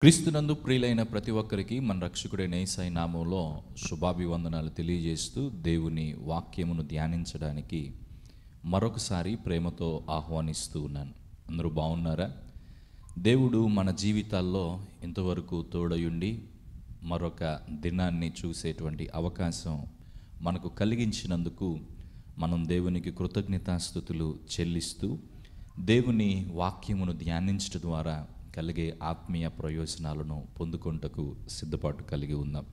క్రీస్తునందు ప్రియులైన ప్రతి ఒక్కరికి మన రక్షకుడైన యేసయ్య నామంలో శుభాభివందనాలు తెలియజేస్తూ దేవుని వాక్యమును ధ్యానించడానికి మరొకసారి ప్రేమతో ఆహ్వానిస్తూ ఉన్నాను. అందరూ బాగున్నారా? దేవుడు మన జీవితాల్లో ఇంతవరకు తోడయుండి మరొక దినాన్ని చూసేటువంటి అవకాశం మనకు కలిగించినందుకు మనం దేవునికి కృతజ్ఞతాస్తుతులు చెల్లిస్తూ దేవుని వాక్యమును ధ్యానించడం ద్వారా కలిగే ఆత్మీయ ప్రయోజనాలను పొందుకొనుటకు సిద్ధపాటు కలిగి ఉన్నాం.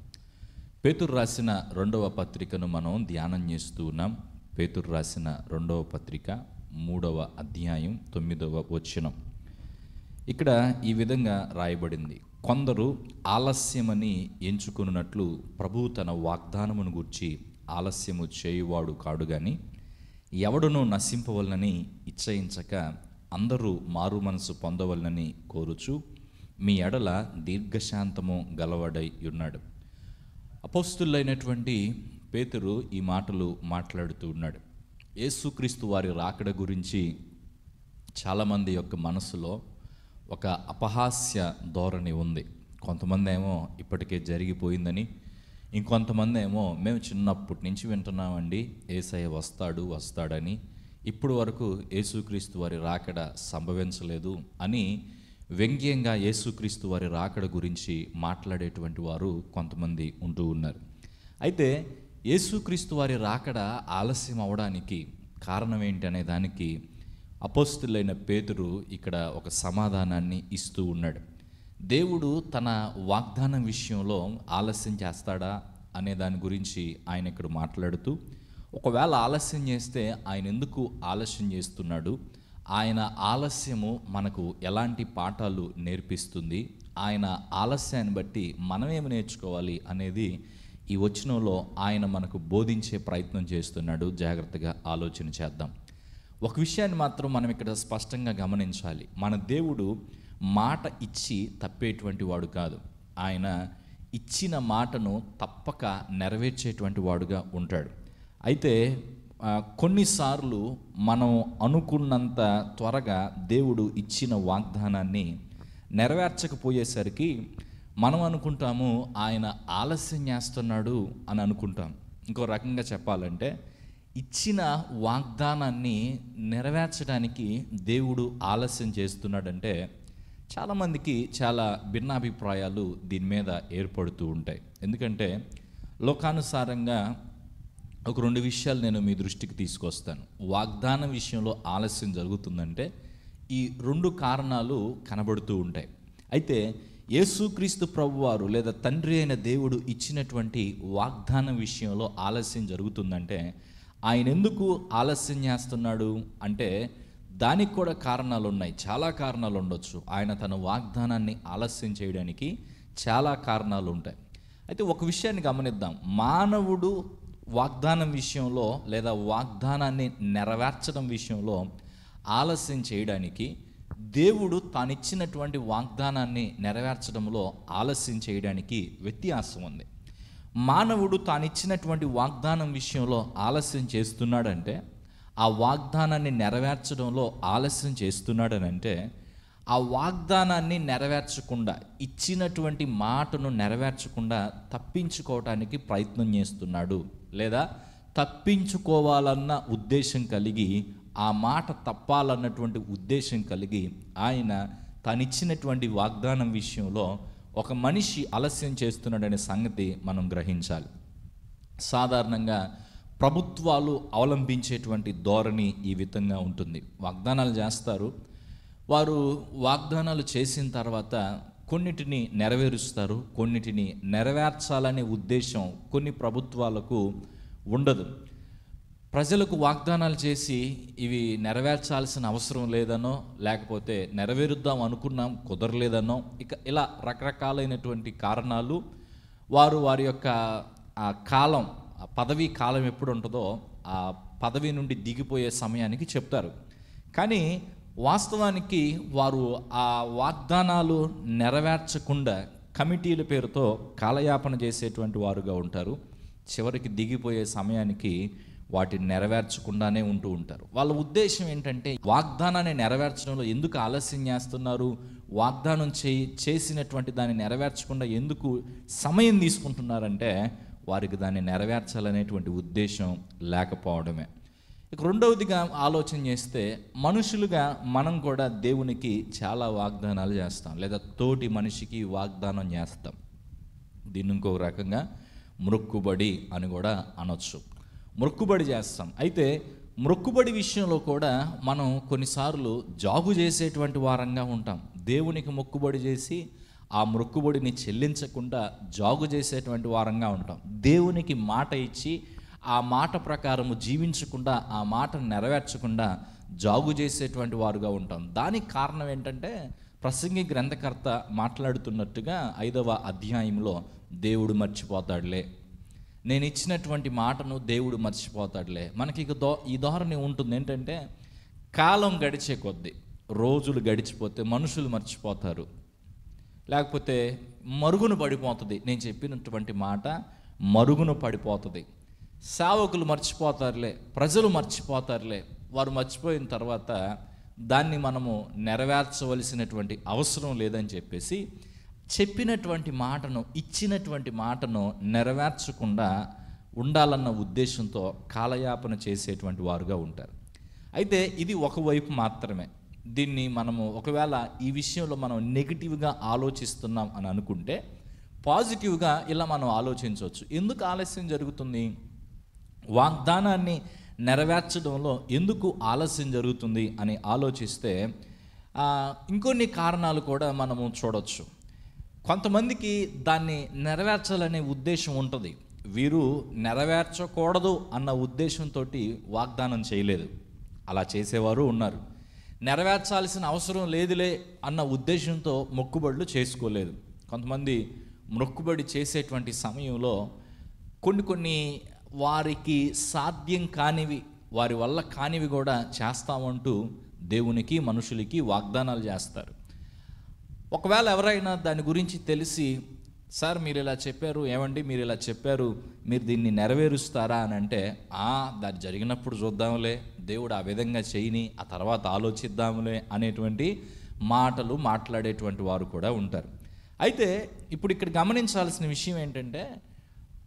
పేతురు రాసిన 2వ పత్రికను మనం ధ్యానం చేస్తూ ఉన్నాం. పేతురు రాసిన 2వ పత్రిక 3వ అధ్యాయం 9వ వచనం. ఇక్కడ ఈ విధంగా రాయబడింది: కొందరు ఆలస్యమని ఎంచుకున్నట్లు ప్రభువు తన వాగ్దానమును గూర్చి ఆలస్యము చేయువాడు కాడు గాని ఎవడునూ నశింపవలనని ఇచ్చయించక అందరూ మారు మనసు పొందవలనని కోరుచు మీ ఎడల దీర్ఘశాంతము గలవాడై ఉన్నాడు. అపోస్తులైనటువంటి పేతురు ఈ మాటలు మాట్లాడుతూ ఉన్నాడు. యేసుక్రీస్తు వారి రాకడ గురించి చాలామంది యొక్క మనసులో ఒక అపహాస్య ధోరణి ఉంది. కొంతమంది ఏమో ఇప్పటికే జరిగిపోయిందని, ఇంకొంతమంది ఏమో మేము చిన్నప్పటి నుంచి వింటున్నామండి యేసయ్య వస్తాడని, ఇప్పుడు వరకు యేసుక్రీస్తు వారి రాకడ సంభవించలేదు అని వ్యంగ్యంగా యేసుక్రీస్తు వారి రాకడ గురించి మాట్లాడేటువంటి వారు కొంతమంది ఉంటూ ఉన్నారు. అయితే యేసుక్రీస్తు వారి రాకడ ఆలస్యం అవడానికి కారణం ఏంటి అనే దానికి అపోస్తులైన పేతురు ఇక్కడ ఒక సమాధానాన్ని ఇస్తూ ఉన్నాడు. దేవుడు తన వాగ్దానం విషయంలో ఆలస్యం చేస్తాడా అనే దాని గురించి ఆయన ఇక్కడ మాట్లాడుతూ, ఒకవేళ ఆలస్యం చేస్తే ఆయన ఎందుకు ఆలస్యం చేస్తున్నాడు, ఆయన ఆలస్యము మనకు ఎలాంటి పాఠాలు నేర్పిస్తుంది, ఆయన ఆలస్యాన్ని బట్టి మనమేమి నేర్చుకోవాలి అనేది ఈ వచనంలో ఆయన మనకు బోధించే ప్రయత్నం చేస్తున్నాడు. జాగ్రత్తగా ఆలోచన చేద్దాం. ఒక విషయాన్ని మాత్రం మనం ఇక్కడ స్పష్టంగా గమనించాలి. మన దేవుడు మాట ఇచ్చి తప్పేటువంటి వాడు కాదు. ఆయన ఇచ్చిన మాటను తప్పక నెరవేర్చేటువంటి వాడుగా ఉంటాడు. అయితే కొన్నిసార్లు మనం అనుకున్నంత త్వరగా దేవుడు ఇచ్చిన వాగ్దానాన్ని నెరవేర్చకపోయేసరికి మనం అనుకుంటాము ఆయన ఆలస్యం చేస్తున్నాడు అని అనుకుంటాం. ఇంకో రకంగా చెప్పాలంటే ఇచ్చిన వాగ్దానాన్ని నెరవేర్చడానికి దేవుడు ఆలస్యం చేస్తున్నాడంటే చాలామందికి చాలా భిన్నాభిప్రాయాలు దీని మీద ఏర్పడుతూ ఉంటాయి. ఎందుకంటే లోకానుసారంగా ఒక 2 విషయాలు నేను మీ దృష్టికి తీసుకొస్తాను. వాగ్దానం విషయంలో ఆలస్యం జరుగుతుందంటే ఈ 2 కారణాలు కనబడుతూ ఉంటాయి. అయితే యేసుక్రీస్తు ప్రభువారు లేదా తండ్రి అయిన దేవుడు ఇచ్చినటువంటి వాగ్దానం విషయంలో ఆలస్యం జరుగుతుందంటే ఆయన ఎందుకు ఆలస్యం చేస్తున్నాడు అంటే దానికి కూడా కారణాలు ఉన్నాయి. చాలా కారణాలు ఉండొచ్చు. ఆయన తన వాగ్దానాన్ని ఆలస్యం చేయడానికి చాలా కారణాలు ఉంటాయి. అయితే ఒక విషయాన్ని గమనిద్దాం. మానవుడు వాగ్దానం విషయంలో లేదా వాగ్దానాన్ని నెరవేర్చడం విషయంలో ఆలస్యం చేయడానికి, దేవుడు తానిచ్చినటువంటి వాగ్దానాన్ని నెరవేర్చడంలో ఆలస్యం చేయడానికి వ్యత్యాసం ఉంది. మానవుడు తానిచ్చినటువంటి వాగ్దానం విషయంలో ఆలస్యం చేస్తున్నాడంటే, ఆ వాగ్దానాన్ని నెరవేర్చడంలో ఆలస్యం చేస్తున్నాడనంటే ఆ వాగ్దానాన్ని నెరవేర్చకుండా, ఇచ్చినటువంటి మాటను నెరవేర్చకుండా తప్పించుకోవటానికి ప్రయత్నం చేస్తున్నాడు, లేదా తప్పించుకోవాలన్న ఉద్దేశం కలిగి, ఆ మాట తప్పాలన్నటువంటి ఉద్దేశం కలిగి ఆయన తనిచ్చినటువంటి వాగ్దానం విషయంలో ఒక మనిషి ఆలస్యం చేస్తున్నాడనే సంగతి మనం గ్రహించాలి. సాధారణంగా ప్రభుత్వాలు అవలంబించేటువంటి ధోరణి ఈ విధంగా ఉంటుంది. వాగ్దానాలు చేస్తారు. వారు వాగ్దానాలు చేసిన తర్వాత కొన్నిటిని నెరవేరుస్తారు, కొన్నిటిని నెరవేర్చాలనే ఉద్దేశం కొన్ని ప్రభుత్వాలకు ఉండదు. ప్రజలకు వాగ్దానాలు చేసి ఇవి నెరవేర్చాల్సిన అవసరం లేదనో, లేకపోతే నెరవేరుద్దాం అనుకున్నాం కుదరలేదనో, ఇలా రకరకాలైనటువంటి కారణాలు వారి యొక్క ఆ కాలం, ఆ పదవీ కాలం ఎప్పుడు ఉంటుందో ఆ పదవి నుండి దిగిపోయే సమయానికి చెప్తారు. కానీ వాస్తవానికి వారు ఆ వాగ్దానాలు నెరవేర్చకుండా కమిటీల పేరుతో కాలయాపన చేసేటువంటి వారుగా ఉంటారు. చివరికి దిగిపోయే సమయానికి వాటిని నెరవేర్చకుండానే ఉంటూ ఉంటారు. వాళ్ళ ఉద్దేశం ఏంటంటే, వాగ్దానాన్ని నెరవేర్చడంలో ఎందుకు ఆలస్యం చేస్తున్నారు, వాగ్దానం చేసినటువంటి దాన్ని నెరవేర్చకుండా ఎందుకు సమయం తీసుకుంటున్నారంటే, వారికి దాన్ని నెరవేర్చాలనేటువంటి ఉద్దేశం లేకపోవడమే. ఇక రెండవదిగా ఆలోచన చేస్తే, మనుషులుగా మనం కూడా దేవునికి చాలా వాగ్దానాలు చేస్తాం, లేదా తోటి మనిషికి వాగ్దానం చేస్తాం. దీన్ని ఇంకొక రకంగా మొక్కుబడి అని కూడా అనొచ్చు. మొక్కుబడి చేస్తాం. అయితే మొక్కుబడి విషయంలో కూడా మనం కొన్నిసార్లు జాగు చేసేటువంటి వారంగా ఉంటాం. దేవునికి మొక్కుబడి చేసి ఆ మొక్కుబడిని చెల్లించకుండా జాగు చేసేటువంటి వారంగా ఉంటాం. దేవునికి మాట ఇచ్చి ఆ మాట ప్రకారము జీవించకుండా, ఆ మాటను నెరవేర్చకుండా జాగు చేసేటువంటి వారుగా ఉంటాం. దానికి కారణం ఏంటంటే, ప్రసంగి గ్రంథకర్త మాట్లాడుతున్నట్టుగా 5వ అధ్యాయంలో దేవుడు మర్చిపోతాడులే, నేను ఇచ్చినటువంటి మాటను దేవుడు మర్చిపోతాడులే. మనకి ఈ ధోరణి ఉంటుంది. ఏంటంటే, కాలం గడిచే కొద్దీ, రోజులు గడిచిపోతే మనుషులు మర్చిపోతారు, లేకపోతే మరుగున పడిపోతుంది. నేను చెప్పినటువంటి మాట మరుగున పడిపోతుంది. సేవకులు మర్చిపోతారులే, ప్రజలు మర్చిపోతారులే. వారు మర్చిపోయిన తర్వాత దాన్ని మనము నెరవేర్చవలసినటువంటి అవసరం లేదని చెప్పేసి, చెప్పినటువంటి మాటను, ఇచ్చినటువంటి మాటను నెరవేర్చకుండా ఉండాలన్న ఉద్దేశంతో కాలయాపన చేసేటువంటి వారుగా ఉంటారు. అయితే ఇది ఒకవైపు మాత్రమే. దీన్ని మనము ఒకవేళ ఈ విషయంలో మనం నెగిటివ్గా ఆలోచిస్తున్నాం అని అనుకుంటే, పాజిటివ్గా ఇలా మనం ఆలోచించవచ్చు. ఎందుకు ఆలస్యం జరుగుతుంది, వాగ్దానాన్ని నెరవేర్చడంలో ఎందుకు ఆలస్యం జరుగుతుంది అని ఆలోచిస్తే, ఇంకొన్ని కారణాలు కూడా మనము చూడవచ్చు. కొంతమందికి దాన్ని నెరవేర్చాలనే ఉద్దేశం ఉంటుంది. వీరు నెరవేర్చకూడదు అన్న ఉద్దేశంతో వాగ్దానం చేయలేదు, అలా చేసేవారు ఉన్నారు. నెరవేర్చాల్సిన అవసరం లేదులే అన్న ఉద్దేశంతో మొక్కుబడులు చేసుకోలేదు. కొంతమంది మొక్కుబడి చేసేటువంటి సమయంలో కొన్ని వారికి సాధ్యం కానివి, వారి వల్ల కానివి కూడా చేస్తామంటూ దేవునికి, మనుషులకి వాగ్దానాలు చేస్తారు. ఒకవేళ ఎవరైనా దాని గురించి తెలిసి, సార్ మీరు ఇలా చెప్పారు, ఏమండి మీరు ఇలా చెప్పారు, మీరు దీన్ని నెరవేరుస్తారా అని అంటే, దాన్ని జరిగినప్పుడు చూద్దాంలే, దేవుడు ఆ విధంగా చేయని, ఆ తర్వాత ఆలోచిద్దాంలే అనేటువంటి మాటలు మాట్లాడేటువంటి వారు కూడా ఉంటారు. అయితే ఇప్పుడు ఇక్కడ గమనించాల్సిన విషయం ఏంటంటే,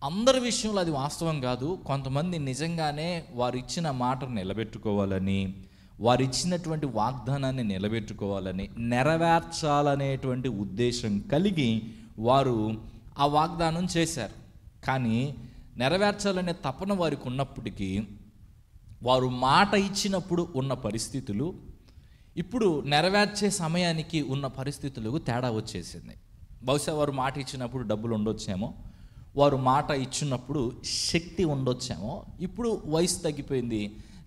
అందరి విషయంలో అది వాస్తవం కాదు. కొంతమంది నిజంగానే వారు ఇచ్చిన మాటను నిలబెట్టుకోవాలని, వారు ఇచ్చినటువంటి వాగ్దానాన్ని నిలబెట్టుకోవాలని, నెరవేర్చాలనేటువంటి ఉద్దేశం కలిగి వారు ఆ వాగ్దానం చేశారు. కానీ నెరవేర్చాలనే తపన వారికి ఉన్నప్పటికీ, వారు మాట ఇచ్చినప్పుడు ఉన్న పరిస్థితులు, ఇప్పుడు నెరవేర్చే సమయానికి ఉన్న పరిస్థితులకు తేడా వచ్చేసింది. బహుశా వారు మాట ఇచ్చినప్పుడు డబ్బులు ఉండొచ్చేమో, వారు మాట ఇచ్చినప్పుడు శక్తి ఉండొచ్చేమో, ఇప్పుడు వయసు తగ్గిపోయింది,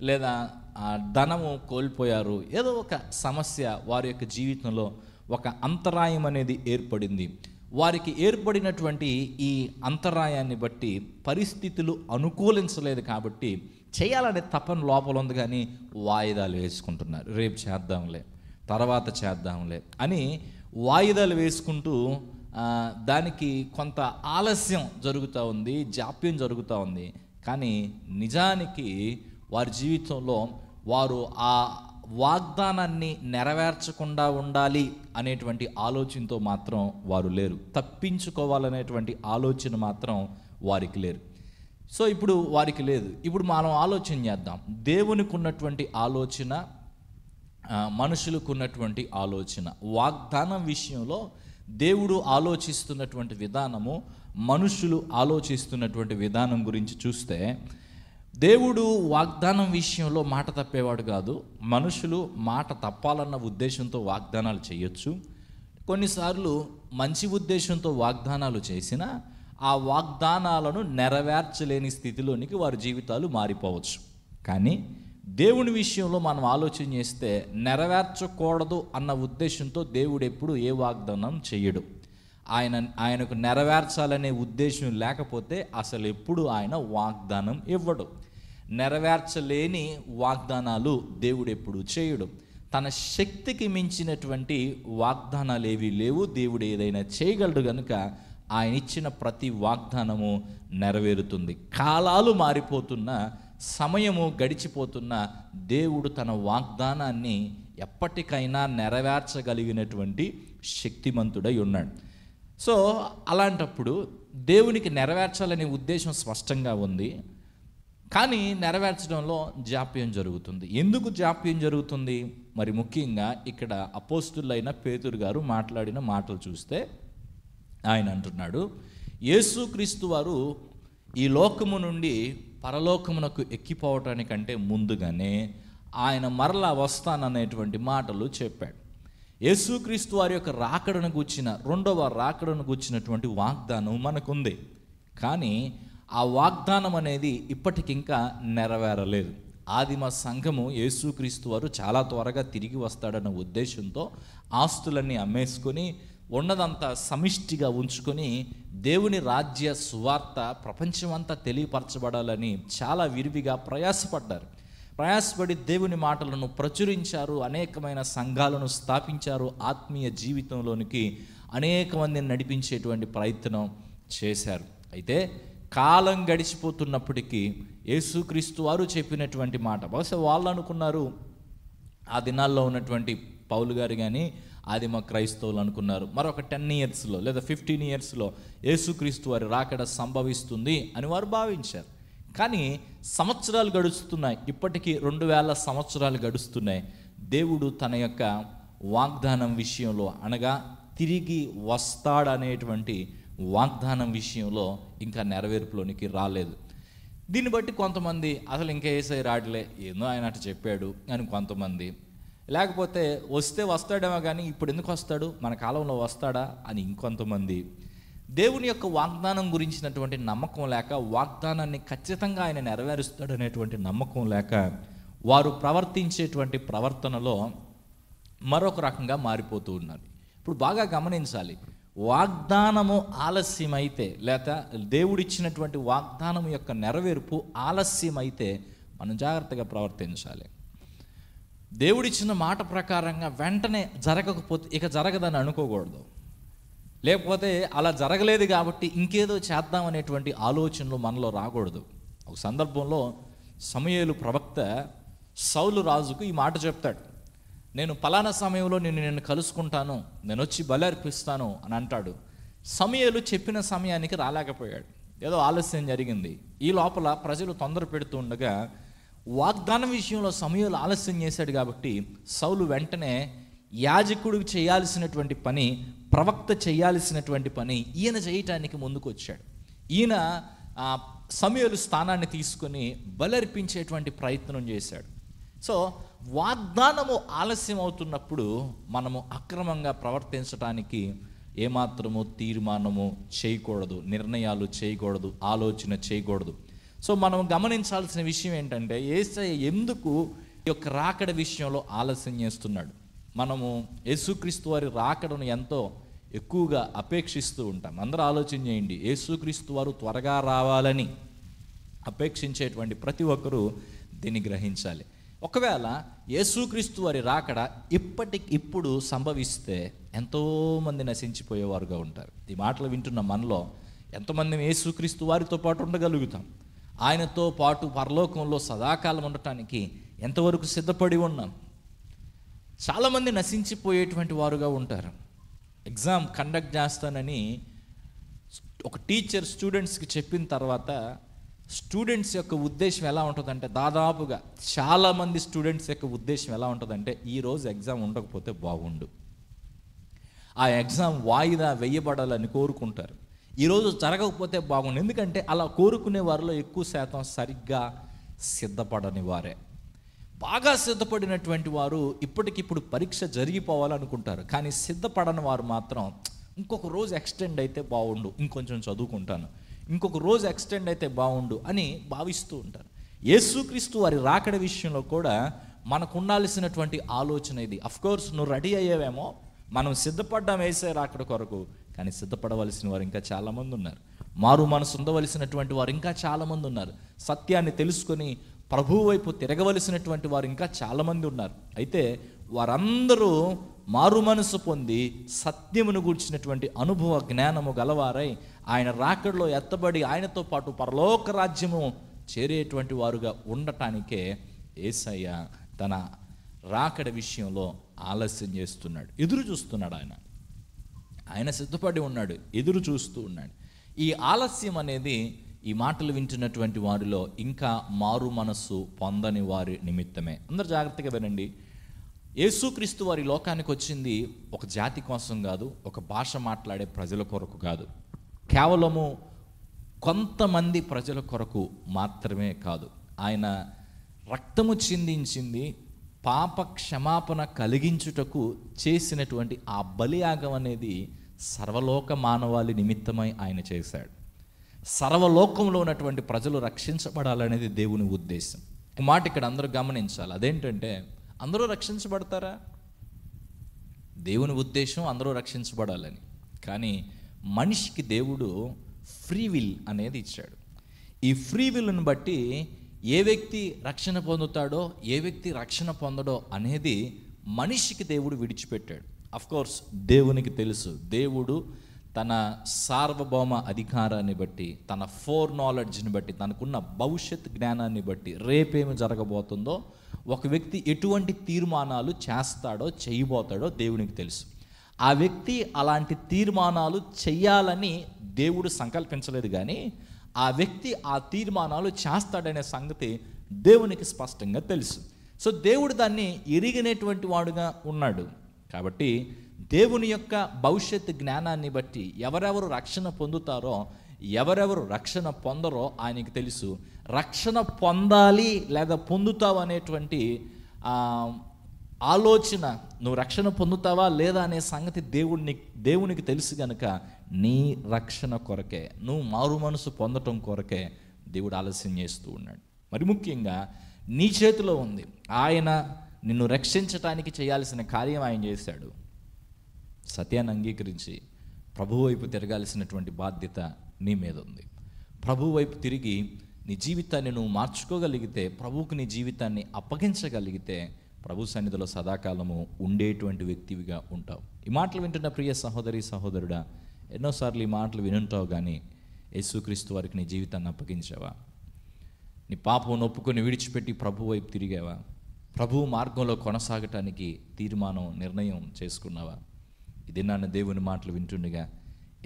లేదా ధనము కోల్పోయారు, ఏదో ఒక సమస్య వారి యొక్క జీవితంలో ఒక అంతరాయం అనేది ఏర్పడింది. వారికి ఏర్పడినటువంటి ఈ అంతరాయాన్ని బట్టి పరిస్థితులు అనుకూలించలేదు కాబట్టి చేయాలనే తపన లోపల ఉంది, కానీ వాయిదాలు వేసుకుంటున్నారు. రేపు చేద్దాంలే, తర్వాత చేద్దాంలే అని వాయిదాలు వేసుకుంటూ దానికి కొంత ఆలస్యం జరుగుతూ ఉంది, జాప్యం జరుగుతూ ఉంది. కానీ నిజానికి వారి జీవితంలో వారు ఆ వాగ్దానాన్ని నెరవేర్చకుండా ఉండాలి అనేటువంటి ఆలోచనతో మాత్రం వారు లేరు. తప్పించుకోవాలనేటువంటి ఆలోచన మాత్రం వారికి లేరు. సో ఇప్పుడు వారికి లేదు. ఇప్పుడు మనం ఆలోచన చేద్దాం. దేవునికి ఉన్నటువంటి ఆలోచన, మనుషులకు ఉన్నటువంటి ఆలోచన, వాగ్దానం విషయంలో దేవుడు ఆలోచిస్తున్నటువంటి విధానము, మనుషులు ఆలోచిస్తున్నటువంటి విధానం గురించి చూస్తే, దేవుడు వాగ్దానం విషయంలో మాట తప్పేవాడు కాదు. మనుషులు మాట తప్పాలన్న ఉద్దేశంతో వాగ్దానాలు చేయొచ్చు. కొన్నిసార్లు మంచి ఉద్దేశంతో వాగ్దానాలు చేసినా ఆ వాగ్దానాలను నెరవేర్చలేని స్థితిలోనికి వారి జీవితాలు మారిపోవచ్చు. కానీ దేవుని విషయంలో మనం ఆలోచన చేస్తే, నెరవేర్చకూడదు అన్న ఉద్దేశంతో దేవుడు ఎప్పుడు ఏ వాగ్దానం చేయడు. ఆయనకు నెరవేర్చాలనే ఉద్దేశం లేకపోతే అసలు ఎప్పుడు ఆయన వాగ్దానం ఇవ్వడు. నెరవేర్చలేని వాగ్దానాలు దేవుడు ఎప్పుడు చేయడు. తన శక్తికి మించినటువంటి వాగ్దానాలు ఏవి లేవు. దేవుడు ఏదైనా చేయగలడు కనుక ఆయన ఇచ్చిన ప్రతి వాగ్దానము నెరవేరుతుంది. కాలాలు మారిపోతున్న, సమయము గడిచిపోతున్న దేవుడు తన వాగ్దానాన్ని ఎప్పటికైనా నెరవేర్చగలిగినటువంటి శక్తిమంతుడై ఉన్నాడు. సో అలాంటప్పుడు దేవునికి నెరవేర్చాలనే ఉద్దేశం స్పష్టంగా ఉంది, కానీ నెరవేర్చడంలో జాప్యం జరుగుతుంది. ఎందుకు జాప్యం జరుగుతుంది? మరి ముఖ్యంగా ఇక్కడ అపోస్తులైన పేతురు గారు మాట్లాడిన మాటలు చూస్తే ఆయన అంటున్నాడు, యేసుక్రీస్తు వారు ఈ లోకము నుండి పరలోకమునకు ఎక్కిపోవటానికంటే ముందుగానే ఆయన మరలా వస్తాననేటువంటి మాటలు చెప్పాడు. యేసుక్రీస్తు వారి యొక్క రాకడను గూర్చిన, రెండవ రాకడను గూర్చినటువంటి వాగ్దానం మనకుంది, కానీ ఆ వాగ్దానం అనేది ఇప్పటికింకా నెరవేరలేదు. ఆదిమ సంఘము యేసుక్రీస్తు వారు చాలా త్వరగా తిరిగి వస్తాడన్న ఉద్దేశంతో ఆస్తులన్నీ అమ్మేసుకొని ఉన్నదంతా సమిష్టిగా ఉంచుకొని దేవుని రాజ్య సువార్త ప్రపంచమంతా తెలియపరచబడాలని చాలా విరివిగా ప్రయాసపడి దేవుని మాటలను ప్రచురించారు, అనేకమైన సంఘాలను స్థాపించారు, ఆత్మీయ జీవితంలోనికి అనేక మందిని నడిపించేటువంటి ప్రయత్నం చేశారు. అయితే కాలం గడిచిపోతున్నప్పటికీ యేసుక్రీస్తు వారు చెప్పినటువంటి మాట, బహుశా వాళ్ళు అనుకున్నారు, ఆ దినాల్లో ఉన్నటువంటి పౌలు గారు కానీ ఆదిమ క్రైస్తవులు అనుకున్నారు, మరొక 10 ఇయర్స్లో లేదా 15 ఇయర్స్లో యేసుక్రీస్తు వారి రాకడ సంభవిస్తుంది అని వారు భావించారు. కానీ సంవత్సరాలు గడుస్తున్నాయి, ఇప్పటికీ 2000 సంవత్సరాలు గడుస్తున్నాయి. దేవుడు తన యొక్క వాగ్దానం విషయంలో, అనగా తిరిగి వస్తాడనేటువంటి వాగ్దానం విషయంలో ఇంకా నెరవేర్పులోనికి రాలేదు. దీన్ని బట్టి కొంతమంది అసలు ఇంకా యేసయ్య రాడలే, ఏదో ఆయన అటు చెప్పాడు అని కొంతమంది, లేకపోతే వస్తే వస్తాడేమో కానీ ఇప్పుడు ఎందుకు వస్తాడు, మన కాలంలో వస్తాడా అని ఇంకొంతమంది, దేవుని యొక్క వాగ్దానం గురించినటువంటి నమ్మకం లేక, వాగ్దానాన్ని ఖచ్చితంగా ఆయన నెరవేరుస్తాడు అనేటువంటి నమ్మకం లేక వారు ప్రవర్తించేటువంటి ప్రవర్తనలో మరొక రకంగా మారిపోతూ ఉన్నారు. ఇప్పుడు బాగా గమనించాలి, వాగ్దానము ఆలస్యమైతే, లేదా దేవుడిచ్చినటువంటి వాగ్దానం యొక్క నెరవేర్పు ఆలస్యమైతే మనం జాగ్రత్తగా ప్రవర్తించాలి. దేవుడిచ్చిన మాట ప్రకారంగా వెంటనే జరగకపోతే ఇక జరగదని అనుకోకూడదు, లేకపోతే అలా జరగలేదు కాబట్టి ఇంకేదో చేద్దాం అనేటువంటి ఆలోచనలు మనలో రాకూడదు. ఒక సందర్భంలో సమూయేలు ప్రవక్త సౌలు రాజుకు ఈ మాట చెప్తాడు, నేను పలానా సమయంలో నిన్ను కలుసుకుంటాను, నేను వచ్చి బలి అర్పిస్తాను అని అంటాడు. సమూయేలు చెప్పిన సమయానికి రాలేకపోయాడు, ఏదో ఆలస్యం జరిగింది. ఈ లోపల ప్రజలు తొందర పెడుతూ ఉండగా వాగ్దానం విషయంలో సమూయేలు ఆలస్యం చేశాడు కాబట్టి సౌలు వెంటనే యాజకుడికి చేయాల్సినటువంటి పని, ప్రవక్త చేయాల్సినటువంటి పని ఈయన చేయటానికి ముందుకు వచ్చాడు. ఈయన సమూయేలు స్థానాన్ని తీసుకొని బలర్పించేటువంటి ప్రయత్నం చేశాడు. సో వాగ్దానము ఆలస్యం అవుతున్నప్పుడు మనము అక్రమంగా ప్రవర్తించడానికి ఏమాత్రము తీర్మానము చేయకూడదు, నిర్ణయాలు చేయకూడదు, ఆలోచన చేయకూడదు. సో మనం గమనించాల్సిన విషయం ఏంటంటే, యేసయ్య ఎందుకు ఈ యొక్క రాకడ విషయంలో ఆలస్యం చేస్తున్నాడు. మనము యేసుక్రీస్తు వారి రాకడను ఎంతో ఎక్కువగా అపేక్షిస్తూ ఉంటాం. అందరూ ఆలోచన చేయండి, యేసుక్రీస్తు వారు త్వరగా రావాలని అపేక్షించేటువంటి ప్రతి ఒక్కరూ దీన్ని గ్రహించాలి. ఒకవేళ యేసుక్రీస్తు వారి రాకడ ఇప్పుడు సంభవిస్తే ఎంతోమంది నశించిపోయేవారుగా ఉంటారు. ఈ మాటలు వింటున్న మనలో ఎంతమంది యేసుక్రీస్తు వారితో పాటు ఉండగలుగుతాం, ఆయనతో పాటు పరలోకంలో సదాకాలం ఉండటానికి ఎంతవరకు సిద్ధపడి ఉన్నాం? చాలామంది నశించిపోయేటువంటి వారుగా ఉంటారు. ఎగ్జామ్ కండక్ట్ చేస్తానని ఒక టీచర్ స్టూడెంట్స్కి చెప్పిన తర్వాత స్టూడెంట్స్ యొక్క ఉద్దేశం ఎలా ఉంటుందంటే, దాదాపుగా చాలామంది స్టూడెంట్స్ యొక్క ఉద్దేశం ఎలా ఉంటుందంటే, ఈరోజు ఎగ్జామ్ ఉండకపోతే బాగుండు, ఆ ఎగ్జామ్ వాయిదా వేయబడాలని కోరుకుంటారు. ఈరోజు జరగకపోతే బాగుండు. ఎందుకంటే అలా కోరుకునే వారిలో ఎక్కువ శాతం సరిగ్గా సిద్ధపడని వారే. బాగా సిద్ధపడినటువంటి వారు ఇప్పటికిప్పుడు పరీక్ష జరిగిపోవాలనుకుంటారు, కానీ సిద్ధపడని వారు మాత్రం ఇంకొక రోజు ఎక్స్టెండ్ అయితే బాగుండు, ఇంకొంచెం చదువుకుంటాను, ఇంకొక రోజు ఎక్స్టెండ్ అయితే బాగుండు అని భావిస్తూ ఉంటారు. యేసుక్రీస్తు వారి రాకడ విషయంలో కూడా మనకు ఉండాల్సినటువంటి ఆలోచన ఇది. అఫ్కోర్స్ నువ్వు రెడీ అయ్యేవేమో, మనం సిద్ధపడ్డాం యేసయ్య రాకడ కొరకు, కానీ సిద్ధపడవలసిన వారు ఇంకా చాలామంది ఉన్నారు. మారు మనసు ఉండవలసినటువంటి వారు ఇంకా చాలామంది ఉన్నారు. సత్యాన్ని తెలుసుకొని ప్రభువు వైపు తిరగవలసినటువంటి వారు ఇంకా చాలామంది ఉన్నారు. అయితే వారందరూ మారు మనసు పొంది సత్యమును గూర్చినటువంటి అనుభవ జ్ఞానము గలవారై ఆయన రాకడలో ఎత్తబడి ఆయనతో పాటు పరలోక రాజ్యము చేరేటువంటి వారుగా ఉండటానికే యేసయ్య తన రాకడ విషయంలో ఆలస్యం చేస్తున్నాడు. ఎదురు చూస్తున్నాడు. ఆయన సిద్ధపడి ఉన్నాడు, ఎదురు చూస్తూ ఉన్నాడు. ఈ ఆలస్యం అనేది ఈ మాటలు వింటున్నటువంటి వారిలో ఇంకా మారు మనస్సు పొందని వారి నిమిత్తమే. అందరు జాగ్రత్తగా వినండి. యేసుక్రీస్తు వారి లోకానికి వచ్చింది ఒక జాతి కోసం కాదు, ఒక భాష మాట్లాడే ప్రజల కొరకు కాదు, కేవలము కొంతమంది ప్రజల కొరకు మాత్రమే కాదు. ఆయన రక్తము చిందించింది పాప క్షమాపణ కలిగించుటకు చేసినటువంటి ఆ బలియాగం అనేది సర్వలోక మానవాళి నిమిత్తమై ఆయన చేశాడు. సర్వలోకంలో ఉన్నటువంటి ప్రజలు రక్షించబడాలనేది దేవుని ఉద్దేశం. ఒక మాట ఇక్కడ అందరూ గమనించాలి. అదేంటంటే, అందరూ రక్షించబడతారా? దేవుని ఉద్దేశం అందరూ రక్షించబడాలని. కానీ మనిషికి దేవుడు ఫ్రీ విల్ అనేది ఇచ్చాడు. ఈ ఫ్రీ విల్ని బట్టి ఏ వ్యక్తి రక్షణ పొందుతాడో, ఏ వ్యక్తి రక్షణ పొందడో అనేది మనిషికి దేవుడు విడిచిపెట్టాడు. అఫ్కోర్స్ దేవునికి తెలుసు, దేవుడు తన సార్వభౌమ అధికారాన్ని బట్టి, తన ఫోర్ నాలెడ్జ్ని బట్టి, తనకున్న భవిష్యత్ జ్ఞానాన్ని బట్టి రేపేమి జరగబోతుందో, ఒక వ్యక్తి ఎటువంటి తీర్మానాలు చేస్తాడో చేయబోతాడో దేవునికి తెలుసు. ఆ వ్యక్తి అలాంటి తీర్మానాలు చెయ్యాలని దేవుడు సంకల్పించలేదు, కానీ ఆ వ్యక్తి ఆ తీర్మానాలు చేస్తాడనే సంగతి దేవునికి స్పష్టంగా తెలుసు. సో దేవుడు దాన్ని ఎరిగినటువంటి వాడుగా ఉన్నాడు. కాబట్టి దేవుని యొక్క భవిష్యత్ జ్ఞానాన్ని బట్టి ఎవరెవరు రక్షణ పొందుతారో, ఎవరెవరు రక్షణ పొందరో ఆయనకి తెలుసు. రక్షణ పొందాలి లేదా పొందుతావు అనేటువంటి ఆలోచన, నువ్వు రక్షణ పొందుతావా లేదా అనే సంగతి దేవునికి తెలుసు కనుక నీ రక్షణ కొరకే, నువ్వు మారు మనసు పొందటం కొరకే దేవుడు ఆలస్యం చేస్తూ ఉన్నాడు. మరి ముఖ్యంగా నీ చేతిలో ఉంది. ఆయన నిన్ను రక్షించటానికి చేయాల్సిన కార్యం ఆయన చేశాడు. సత్యాన్ని అంగీకరించి ప్రభువు వైపు తిరగాల్సినటువంటి బాధ్యత నీ మీద ఉంది. ప్రభువు వైపు తిరిగి నీ జీవితాన్ని నువ్వు మార్చుకోగలిగితే, ప్రభువుకు నీ జీవితాన్ని అప్పగించగలిగితే ప్రభు సన్నిధిలో సదాకాలము ఉండేటువంటి వ్యక్తివిగా ఉంటావు. ఈ మాటలు వింటున్న ప్రియ సహోదరి సహోదరుడా, ఎన్నోసార్లు ఈ మాటలు వినుంటావు, కానీ యేసుక్రీస్తు వారికి నీ జీవితాన్ని అప్పగించావా? నీ పాపం ఒప్పుకొని విడిచిపెట్టి ప్రభు వైపు తిరిగావా? ప్రభువు మార్గంలో కొనసాగటానికి నిర్ణయం చేసుకున్నావా? ఇది నాన్న దేవుని మాటలు వింటుండగా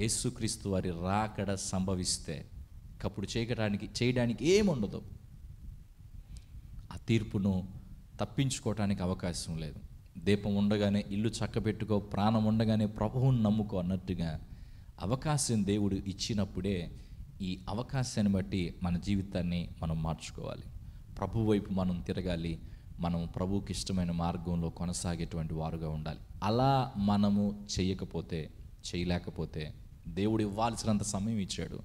యేసుక్రీస్తు వారి రాకడ సంభవిస్తే అప్పుడు చేయడానికి ఏముండదు. ఆ తీర్పును తప్పించుకోవటానికి అవకాశం లేదు. దీపం ఉండగానే ఇల్లు చక్కబెట్టుకో, ప్రాణం ఉండగానే ప్రభువుని నమ్ముకో అన్నట్టుగా అవకాశం దేవుడు ఇచ్చినప్పుడే ఈ అవకాశాన్ని బట్టి మన జీవితాన్ని మనం మార్చుకోవాలి. ప్రభు వైపు మనం తిరగాలి. మనం ప్రభువుకి ఇష్టమైన మార్గంలో కొనసాగేటువంటి వారుగా ఉండాలి. అలా మనము చేయలేకపోతే దేవుడు ఇవ్వాల్సినంత సమయం ఇచ్చాడు.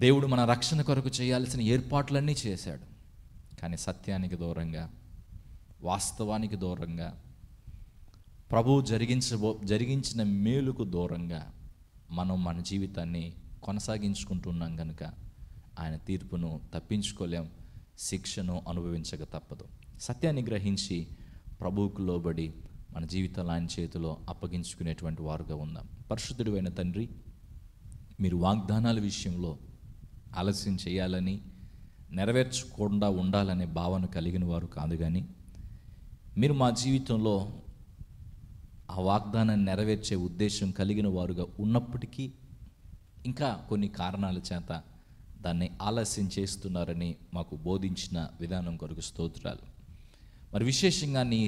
దేవుడు మన రక్షణ కొరకు చేయాల్సిన ఏర్పాట్లన్నీ చేశాడు. కానీ సత్యానికి దూరంగా, వాస్తవానికి దూరంగా, ప్రభువు జరిగించిన మేలుకు దూరంగా మనం మన జీవితాన్ని కొనసాగించుకుంటున్నాం కనుక ఆయన తీర్పును తప్పించుకోలేం, శిక్షను అనుభవించక తప్పదు. సత్యాన్ని గ్రహించి ప్రభువుకు లోబడి మన జీవితాలు ఆయన చేతిలో అప్పగించుకునేటువంటి వారుగా ఉందాం. పరిశుద్ధుడైన తండ్రి, మీరు వాగ్దానాల విషయంలో ఆలస్యం చేయాలని, నెరవేర్చకుండా ఉండాలనే భావన కలిగిన వారు కాదు, కానీ మీరు మా జీవితంలో ఆ వాగ్దానాన్ని నెరవేర్చే ఉద్దేశం కలిగిన వారుగా ఉన్నప్పటికీ ఇంకా కొన్ని కారణాల చేత దాన్ని ఆలస్యం చేస్తున్నారని మాకు బోధించిన విధానం కొరకు స్తోత్రాలు. మరి విశేషంగా నీ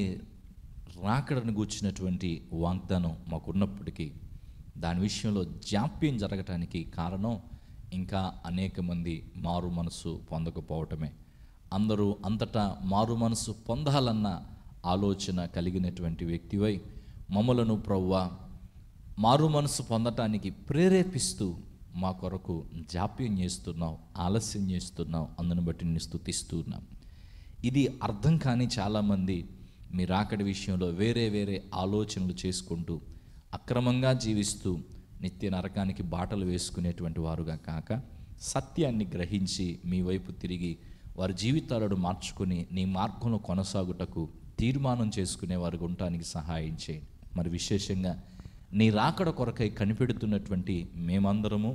రాకడను గూర్చినటువంటి వాగ్దానం మాకున్నప్పటికీ దాని విషయంలో జాప్యం జరగటానికి కారణం ఇంకా అనేక మంది మారు మనసు పొందకపోవటమే. అందరూ అంతటా మారు మనసు పొందాలన్న ఆలోచన కలిగినటువంటి వ్యక్తివై మమ్మలను ప్రభువా మారు మనసు పొందటానికి ప్రేరేపిస్తూ మా కొరకు జాప్యం చేస్తున్నావు, ఆలస్యం చేస్తున్నావు. అందును బట్టి నేను స్తుతిస్తున్నాం. ఇది అర్థం కాని చాలామంది మీ రాకడి విషయంలో వేరే ఆలోచనలు చేసుకుంటూ అక్రమంగా జీవిస్తూ నిత్య నరకానికి బాటలు వేసుకునేటువంటి వారుగా కాక, సత్యాన్ని గ్రహించి మీ వైపు తిరిగి వారి జీవితాలను మార్చుకుని నీ మార్గంలో కొనసాగుటకు తీర్మానం చేసుకునే వారికి ఉండటానికి సహాయం చేయండి. మరి విశేషంగా నీ రాకడ కొరకై కనిపెడుతున్నటువంటి మేమందరము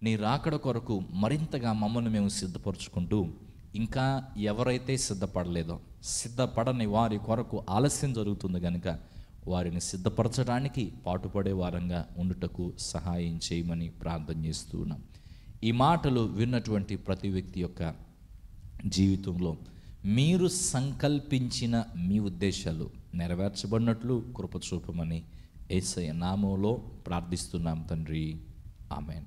నీ రాకడ కొరకు మరింతగా మమ్మల్ని మేము సిద్ధపరచుకుంటూ, ఇంకా ఎవరైతే సిద్ధపడలేదో, సిద్ధపడని వారి కొరకు ఆలస్యం జరుగుతుంది కనుక వారిని సిద్ధపరచడానికి పాటుపడే వారంగా ఉండుటకు సహాయం చేయమని ప్రార్థన చేస్తూ ఉన్నాం. ఈ మాటలు విన్నటువంటి ప్రతి వ్యక్తి యొక్క జీవితంలో మీరు సంకల్పించిన మీ ఉద్దేశాలు నెరవేర్చబడినట్లు కృప చూపమని యేసయ్య నామములో ప్రార్థిస్తున్నాం తండ్రి. ఆమేన్.